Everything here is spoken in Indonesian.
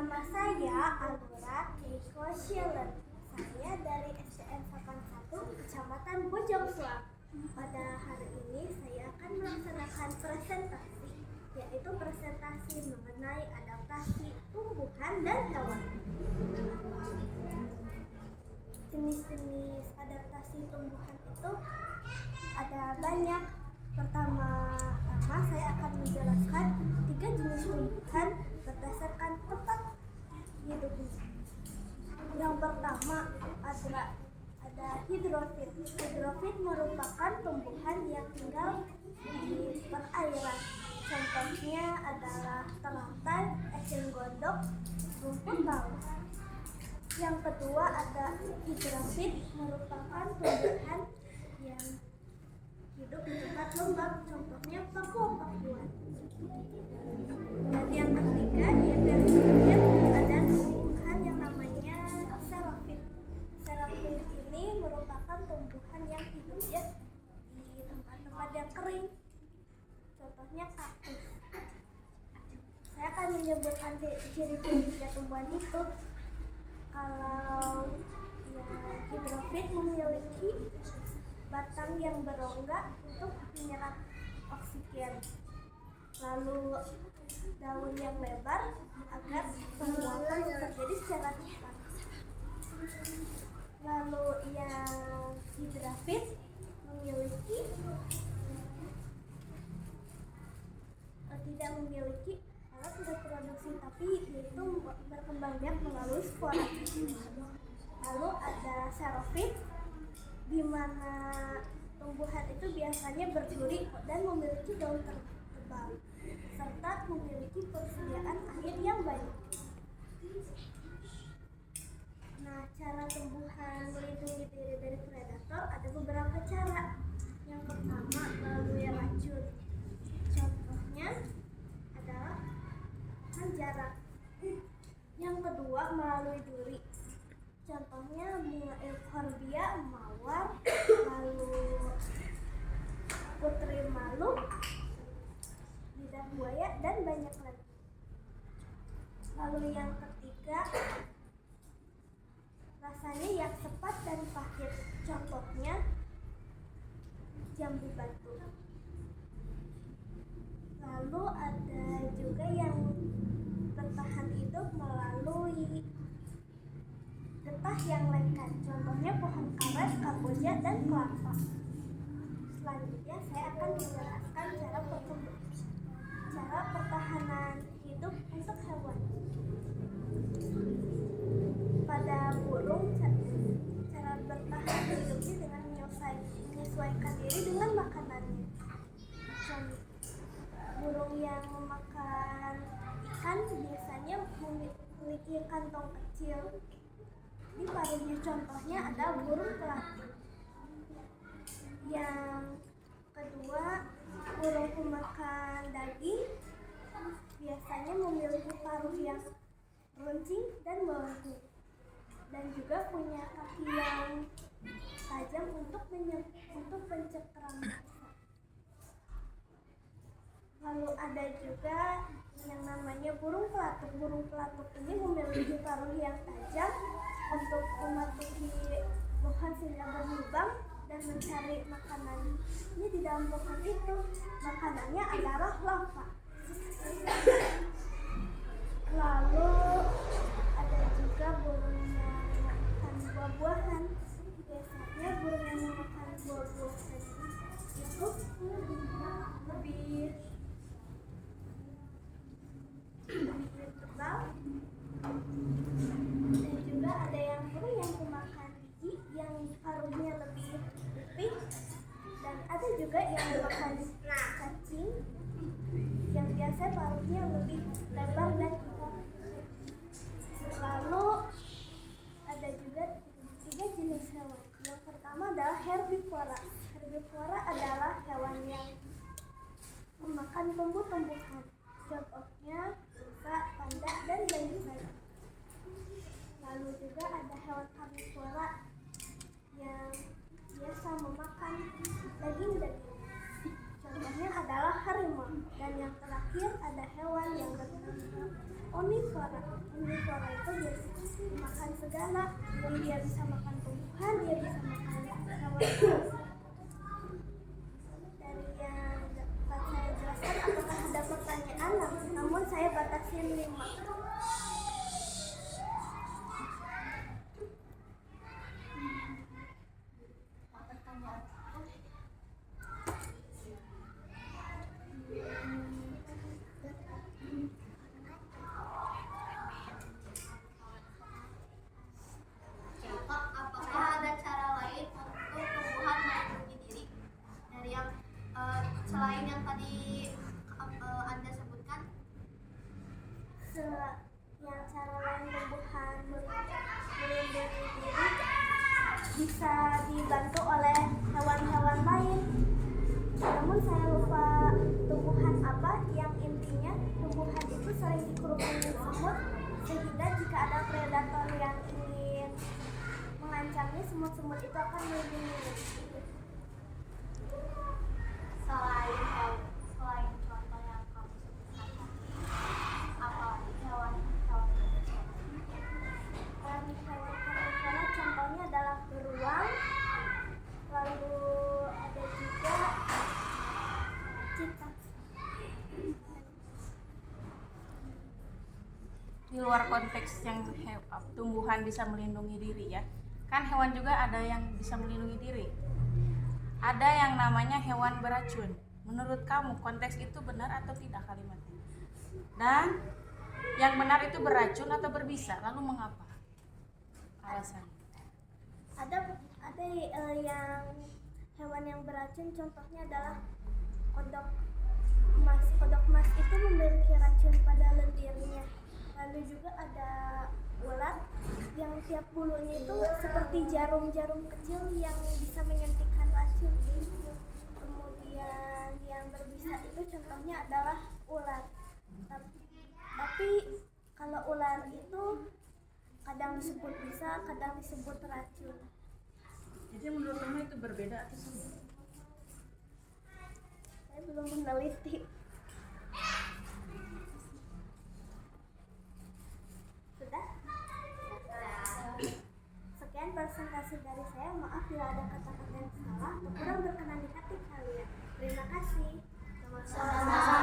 Nama saya Alura Keiko Schiller. Saya dari SDN 81 Kecamatan Bojong Soang. Pada hari ini saya akan melaksanakan presentasi, yaitu presentasi mengenai adaptasi tumbuhan dan hewan. Jenis-jenis adaptasi tumbuhan itu ada banyak. Pertama-tama saya akan menjelaskan 3 jenis tumbuhan berdasarkan tempat hidupnya. Yang pertama ada hidrofit. Hidrofit merupakan tumbuhan yang tinggal di perairan. Contohnya adalah teratai, eceng gondok, rumput laut. Yang kedua ada hidrofit, merupakan tumbuhan yang hidup di tempat lembab, contohnya papua-papuan. Dan yang ketiga, yang terakhir ada tumbuhan yang namanya xerophyll. Xerophyll ini merupakan tumbuhan yang hidupnya di tempat-tempat yang kering, contohnya kaktus. Saya akan menyebutkan ciri-ciri tumbuhan itu. Kalau hidrofit memiliki batang yang berongga untuk menyerap oksigen, lalu daun yang lebar agar penguapan terjadi secara cepat. Lalu yang hidrofit tidak memiliki alat reproduksi, tapi itu berkembang biak melalui spora. Lalu ada xerophyll, di mana tumbuhan itu biasanya berduri dan memiliki daun tebal, serta memiliki persediaan air yang banyak. Nah, cara tumbuhan melindungi diri dari predator ada beberapa cara. Yang pertama, melalui racun. Contohnya adalah jarak. Yang kedua, melalui duri. Contohnya bunga euphorbia, mawar, lalu putri malu, lidah buaya, dan banyak lagi. Lalu yang ketiga, rasanya yang cepat dan pahit. Contohnya jambu batu. Lalu ada juga yang bertahan hidup melalui getah yang lengket, contohnya pohon karet, kamboja, dan kelapa. Selanjutnya saya akan menjelaskan cara pertahanan hidup untuk hewan. Pada burung, cara bertahan hidupnya dengan menyesuaikan diri dengan makanannya. Burung yang memakan ikan biasanya memiliki kantong kecil di paruhnya, contohnya ada burung pelatuk. Yang kedua, burung pemakan daging biasanya memiliki paruh yang runcing dan melengkung, dan juga punya kaki yang tajam untuk mencengkeram mangsa. Lalu ada juga yang namanya burung pelatuk. Burung pelatuk ini memiliki paruh yang tajam untuk mematuhi pohon sehingga berlubang dan mencari makanannya di dalam pohon itu. Makanannya adalah lava. Lalu ada juga burung yang makan buah-buahan. Biasanya burung yang makan buah-buahan itu lebih tebal, dan juga ada yang burung yang memakan biji yang paruhnya lebih tipis, dan ada juga yang memakan cacing yang biasa paruhnya lebih lebar dan kuat. Lalu ada juga 3 jenis hewan. Yang pertama adalah herbivora. Herbivora adalah hewan yang memakan tumbuh-tumbuhan, contohnya rusa, panda, dan lain-lain. Lalu juga ada hewan karnivora yang biasa memakan daging-daging, contohnya adalah harimau. Dan yang terakhir ada hewan yang bernama omnivora. Omnivora itu dia makan segala, jadi dia bisa makan tumbuhan, dia bisa makan hewan. Dari yang dapat saya jelaskan, apakah ada pertanyaan? Namun saya batasin 5. Apakah ada cara lain untuk tumbuhan melindungi diri dari yang selain yang tadi Anda sebutkan? Yang cara lain tumbuhan melindungi diri bisa dibantu oleh hewan-hewan lain. Namun saya lupa tumbuhan apa, yang intinya tumbuhan itu sering dikerumuni semut, sehingga jika ada predator yang ingin mengancamnya, semut-semut itu akan melindungi. Selain contoh yang kamu sebutkan tadi, apalagi hewan-hewan Hewan-hewan contohnya adalah beruang, lalu ada juga cicak. Di luar konteks yang tumbuhan bisa melindungi diri ya, kan hewan juga ada yang bisa melindungi diri. Ada yang namanya hewan beracun. Menurut kamu konteks itu benar atau tidak kalimatnya? Dan yang benar itu beracun atau berbisa? Lalu mengapa? Alasan? Ada yang hewan yang beracun, contohnya adalah kodok emas. Kodok emas itu memiliki racun pada lendirnya. Lalu juga ada ulat yang tiap bulunya itu seperti jarum-jarum kecil yang bisa menyuntikkan racun. Kemudian yang berbisa itu contohnya adalah ular. Tapi kalau ular itu kadang disebut bisa, kadang disebut racun. Jadi menurut kamu itu berbeda atau sama? Saya belum meneliti. Sudah? Sekian presentasi dari saya. Maaf bila ada kata-kata yang salah atau kurang berkenan di hati kalian. Terima kasih. sama-sama.